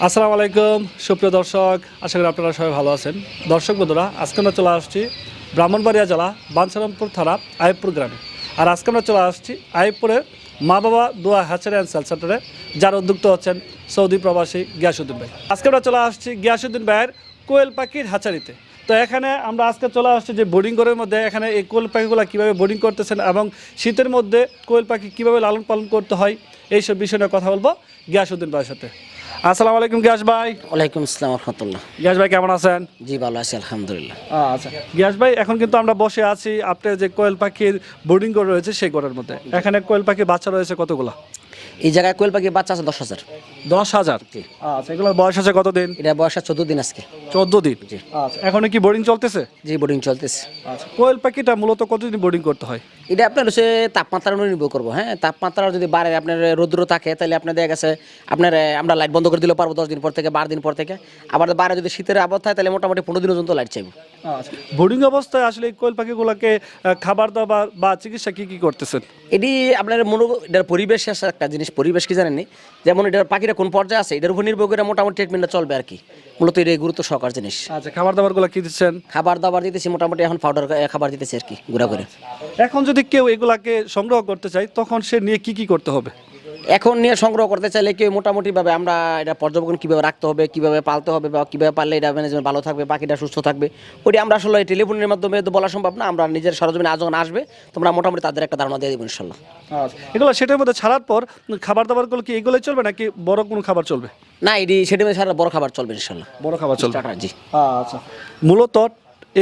আসসালামু আলাইকুম সুপ্রিয় দর্শক, আশা করি আপনারা সবাই ভালো আছেন। দর্শক বন্ধুরা, আজকে আমরা চলে আসছি ব্রাহ্মণবাড়িয়া জেলা বাঞ্ছারামপুর থানা আইবপুর গ্রামে। আর আজকে আমরা চলে আসছি আইবপুরের মা বাবা দোয়া হ্যাচারি অ্যান্ড সেল সেন্টারে, যার উদ্যোক্তা হচ্ছেন সৌদি প্রবাসী গিয়াসউদ্দিন ভাই। আজকে আমরা চলে আসছি গিয়াসউদ্দিন ভাইয়ের কোয়েল পাখির হ্যাচারিতে। তো এখানে আমরা আজকে চলে আসছি যে বোর্ডিং ঘরের মধ্যে, এখানে এই কোয়েল পাখিগুলো কীভাবে বোর্ডিং করতেছেন এবং শীতের মধ্যে কোয়েল পাখি কীভাবে লালন পালন করতে হয় এইসব বিষয় নিয়ে কথা বলবো গিয়াসউদ্দিন ভাইয়ের সাথে। আসসালামু আলাইকুম গিয়াস ভাই। ওয়ালাইকুম আসসালাম রহমতুল্লাহ। গিয়াস ভাই কেমন আছেন? জি ভালো আছি আলহামদুলিল্লাহ। আচ্ছা গিয়াস ভাই, এখন কিন্তু আমরা বসে আছি আপনার যে কোয়েল পাখির বোর্ডিং ঘর রয়েছে সেই ঘরের মধ্যে। এখানে কোয়েল পাখির বাচ্চা রয়েছে কতগুলো? এই জায়গায় কোয়েল পাখি বাচ্চা আছে 10,000। 10,000? আচ্ছা, এগুলোর বয়স আছে কতদিন? এটা বয়স 14 দিন আজকে। 14 দিন? জি। আচ্ছা, এখনো কি বোর্ডিং চলতেছে? জি বোর্ডিং চলতেছে। আচ্ছা, কোয়েল পাখিটা মূলত কতদিন বোর্ডিং করতে হয়? এটা আপনার হচ্ছে তাপমাত্রার উপর নির্ভর করবো। হ্যাঁ, তাপমাত্রা যদি বাড়ে, আপনার রৌদ্র থাকে, তাহলে আপনার দেখা গেছে আপনার আমরা লাইট বন্ধ করে দিলে পারবো 10 দিন পর থেকে, 12 দিন পর থেকে। আবার বাইরে যদি শীতের আবহাওয়া থাকে, তাহলে মোটামুটি 15 দিন পর্যন্ত লাইট চাইবো। আচ্ছা, বোর্ডিং অবস্থায় আসলে এই কোয়েল পাখিগুলোকে খাবার দাবার বা চিকিৎসা কি কি করতেছেন? এটি আপনার এটার পরিবেশ আছে একটা জিনিস, পরিবেশ কি জানেননি, যেমন এটার পাখিটা কোন পর্যায়ে আছে এটার উপর নির্ভর করে মোটামুটি ট্রিটমেন্টটা চলবে আর কি। মূলত এটা গুরুত্ব সহকার জিনিস। আচ্ছা, খাবার দাবারগুলো কি দিচ্ছেন? খাবার দাবার দিতেছি মোটামুটি, এখন পাউডার খাবার দিতেছি আর কি গুঁড়া করে। এখন যদি কেউ এগুলাকে সংগ্রহ করতে চায় তখন সে নিয়ে কি কি করতে হবে? এখন নিয়ে সংগ্রহ করতে চাইলে কেউ মোটামুটিভাবে আমরা এটা পর্যবেক্ষণ কীভাবে রাখতে হবে, কীভাবে পালতে হবে, বা কীভাবে পারলে এটা ম্যানেজমেন্ট ভালো থাকবে, পাখিটা সুস্থ থাকবে, ওইটা আমরা আসলে টেলিফোনের মাধ্যমে তো বলা সম্ভব না। আমরা নিজের সরজমিনে আজ যখন আসবে তোমরা মোটামুটি তাদের একটা ধারণা দিয়ে দেবো ইনশাল্লাহ। আচ্ছা, এগুলো সেটার মধ্যে ছাড়ার পর খাবার দাবারগুলো কি এগুলোই চলবে নাকি বড় কোনো খাবার চলবে? না, এটি সেটা সারা বড় খাবার চলবে ইনশাল্লাহ। বড় খাবার চলবে? জি। আচ্ছা, মূলত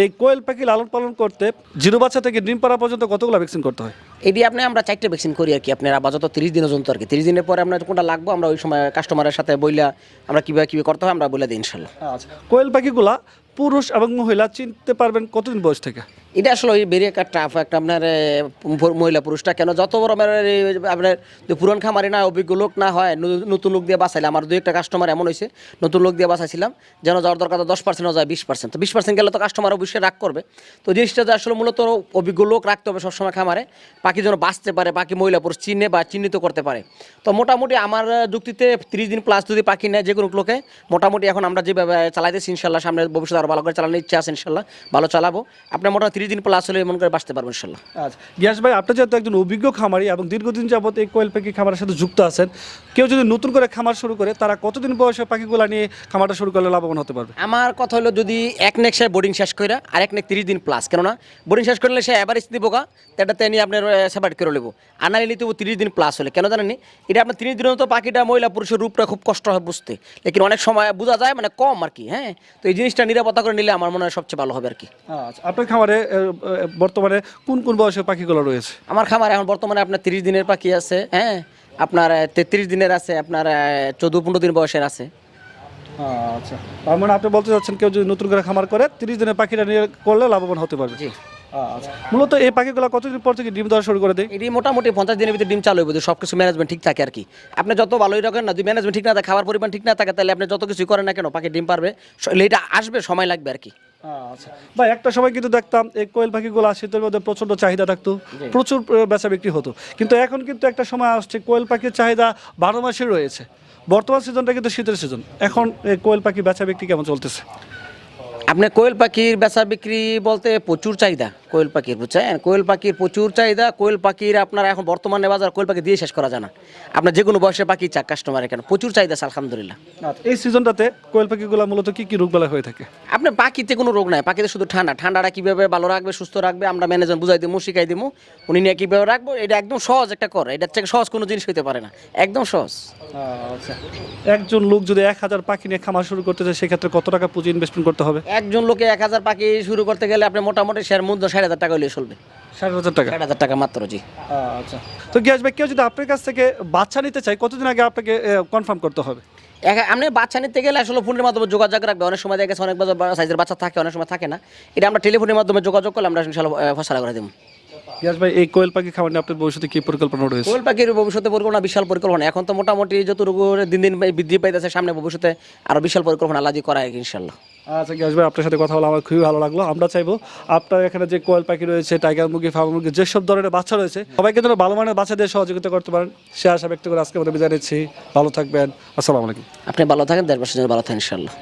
এই কোয়েল পাখি লালন পালন করতে জিরো বাচ্চা থেকে ডিম পাড়া পর্যন্ত কতগুলো ভ্যাকসিন করতে হয়? এটি আমরা 4টে ভ্যাকসিন করি আর কি। আপনার আপাতত 30 দিনের জন্য আর কি। 30 দিনের পরে আপনার কোনটা লাগবো আমরা ওই সময় কাস্টমারের সাথে বইলা আমরা কীভাবে করতে হয় আমরা বলে দিই ইনশাল্লাহ। আচ্ছা, কোয়েল পাখিগুলা পুরুষ এবং মহিলা চিনতে পারবেন কতদিন বয়স থেকে? এটা আসলে ওই বেরিয়ে একটা টাফ একটা আপনার মহিলা পুরুষটা কেন যত বড় আপনার যে পুরান খামারি না, অভিজ্ঞ লোক না হয়, নতুন লোক দিয়ে বাঁচাইলে আমার 2-1টা কাস্টমার এমন হয়েছে, নতুন লোক দিয়ে বাঁচাইছিলাম, যেন যাওয়ার দরকার 10% যায় 20%। তো 20% গেলে তো কাস্টমার অবশ্যই রাগ করবে। তো জিনিসটা যে আসলে মূলত অভিজ্ঞ লোক রাখতে হবে সবসময় খামারে, পাখি যেন বাঁচতে পারে, পাখি মহিলা পুরুষ চিনে বা চিহ্নিত করতে পারে। তো মোটামুটি আমার যুক্তিতে 30 দিন প্লাস যদি পাখি নেয় যে কোনো লোকে, মোটামুটি এখন আমরা যেভাবে চালাইতেছি ইনশাল্লাহ, সামনে ভবিষ্যতে আরও ভালো করে চালানোর ইচ্ছা আছে ইনশাল্লাহ, ভালো চালাবো। আপনার মোটামুটি 30 দিন প্লাস হলে এমন করে বাঁচতে পারবো ইনশাল্লাহ। আচ্ছা গিয়াস ভাই, আপনি যেহেতু একজন অভিজ্ঞ খামারি এবং দীর্ঘদিন যাবত এই কোয়েল পাখি খামারের সাথে যুক্ত আছেন, কেউ যদি নতুন করে খামার শুরু করে তারা কতদিন বয়সে পাখিগুলো নিয়ে খামারটা শুরু করলে লাভবান হতে পারবে? আমার কথা হলো, যদি এক নেক সে বোর্ডিং শেষ করে আর এক নেক 30 দিন প্লাস, কেননা বোর্ডিং শেষ করলে সে অ্যাভারেজ দিব গা, সেটাতে নিয়ে আপনার সেপারেট করে নেবো। আর না নিলে তো 30 দিন প্লাস হলে, কেন জানেননি, এটা আপনার 30 দিনের তো পাখিটা মহিলা পুরুষের রূপটা খুব কষ্ট হয় বুঝতে, লেকিন অনেক সময় বোঝা যায়, মানে কম আর কি। হ্যাঁ, তো এই জিনিসটা নিরাপত্তা করে নিলে আমার মনে হয় সবচেয়ে ভালো হবে আর কি। আচ্ছা, আপনার খামারে বর্তমানে কোন কোন বয়সের পাখিগুলো রয়েছে? আমার খামারে এখন বর্তমানে আপনার 30 দিনের পাখি আছে, হ্যাঁ, আপনার 33 দিনের আছে, আপনার 14-15 দিন বয়সের আছে। আচ্ছা, তার মানে আপনি বলতে চাচ্ছেন কেউ যদি নতুন করে খামার করে 30 দিনের পাখিটা নিয়ে করলে লাভবান হতে পারবে? জি। আচ্ছা, মূলত এই পাখিগুলো কতদিন পর থেকে ডিম দেওয়া শুরু করে দেয়? এটি মোটামুটি 50 দিনের ভিতরে ডিম চালু হবে, যদি সব কিছু ম্যানেজমেন্ট ঠিক থাকে আর কি। আপনি যত ভালোই রাখেন না, যদি ম্যানেজমেন্ট ঠিক না থাকে, খাবার পরিমাণ ঠিক না থাকে, তাহলে আপনি যত কিছু করেন না কেন পাখি ডিম পারবে, এটা আসবে, সময় লাগবে আর কি। আচ্ছা ভাই, একটা সময় কিন্তু দেখতাম এই কোয়েল পাখিগুলো শীতের মধ্যে প্রচন্ড চাহিদা থাকতো, প্রচুর বেচা বিক্রি হতো, কিন্তু এখন কিন্তু একটা সময় আসছে কোয়েল পাখির চাহিদা 12 মাসে রয়েছে। বর্তমান সিজনটা কিন্তু শীতের সিজন, এখন এই কোয়েল পাখি বেচা বিক্রি কেমন চলতেছে? আপনার কোয়েল পাখির বেচা বিক্রি বলতে প্রচুর চাহিদা কোয়েল পাখির, বুঝছেন, কোয়েল পাখির প্রচুর চাহিদা। কোয়েল পাখির আপনার এখন বর্তমানে বাজার কোয়েল পাখি দিয়ে শেষ করা যায় না। আপনার যে কোনো বয়সে পাখি চাক কাস্টমার, এখানে প্রচুর চাহিদা আছে আলহামদুলিল্লাহ। আচ্ছা, এই সিজনটাতে কোয়েল পাখিগুলো মূলত কি কি রোগবালাই হয়ে থাকে? আপনার পাখিতে কোনো রোগ নাই, পাখিতে শুধু ঠান্ডাটা কীভাবে ভালো রাখবে, সুস্থ রাখবে, আমরা ম্যানেজমেন্ট বুঝাই দিব, শিখাই দিব, উনি নিয়ে কীভাবে রাখবো, এটা একদম সহজ একটা করে, এটার থেকে সহজ কোনো জিনিস হইতে পারে না, একদম সহজ। আচ্ছা, একজন লোক যদি 1000 পাখি নিয়ে খামার শুরু করতে চায় সেক্ষেত্রে কত টাকা পুঁজি ইনভেস্টমেন্ট করতে হবে? একজন লোকে 1000 পাখি শুরু করতে গেলে আপনি মোটামুটি শেয়ার মূল্য 6000 টাকা হলে চলবে। 60,000 টাকা? 6000 টাকা মাত্র, জি। আচ্ছা, তো গিয়াস ভাই, কেউ যদি আপনার কাছ থেকে বাচ্চা নিতে চায় কতদিন আগে আপনাকে কনফার্ম করতে হবে? আপনি বাচ্চা নিতে গেলে আসলে ফোনের মাধ্যমে যোগাযোগ রাখবে। অনেক সময় দেখা গেছে অনেক সাইজের বাচ্চা থাকে, অনেক সময় থাকে না, এটা আমরা টেলিফোনের মাধ্যমে যোগাযোগ করলে আমরা ইনশাআল্লাহ ফয়সালা করে দেব। গিয়াস ভাই, এই কোয়েল পাখি খামার নিয়ে আপনার ভবিষ্যতে কি পরিকল্পনা রয়েছে? কোয়েল পাখির ভবিষ্যতে পরিকল্পনা বিশাল পরিকল্পনা। এখন তো মোটামুটি যতটুকু দিন দিন বৃদ্ধি পাইতেছে, সামনে ভবিষ্যতে আরো বিশাল পরিকল্পনা আল্লাহ করা ইনশাআল্লাহ। আচ্ছা গ্যাস ভাই, আপনার সাথে কথা বলে আমার খুবই ভালো লাগলো। আমরা চাইবো আপনার এখানে যে কোয়েল পাখি রয়েছে, টাইগার মুরগি, ফার্ম মুরগি, যেসব ধরনের বাচ্চা রয়েছে সবাইকে যেন ভালো মানের বাচ্চা দিয়ে সহযোগিতা করতে পারেন, সে আশা ব্যক্ত করে আজকে আমরা বিদায় নিচ্ছি। ভালো থাকবেন, আসসালামু আলাইকুম। আপনি ভালো থাকেন, দেশ বাসীর জন্য ভালো থাকেন ইনশাল্লাহ।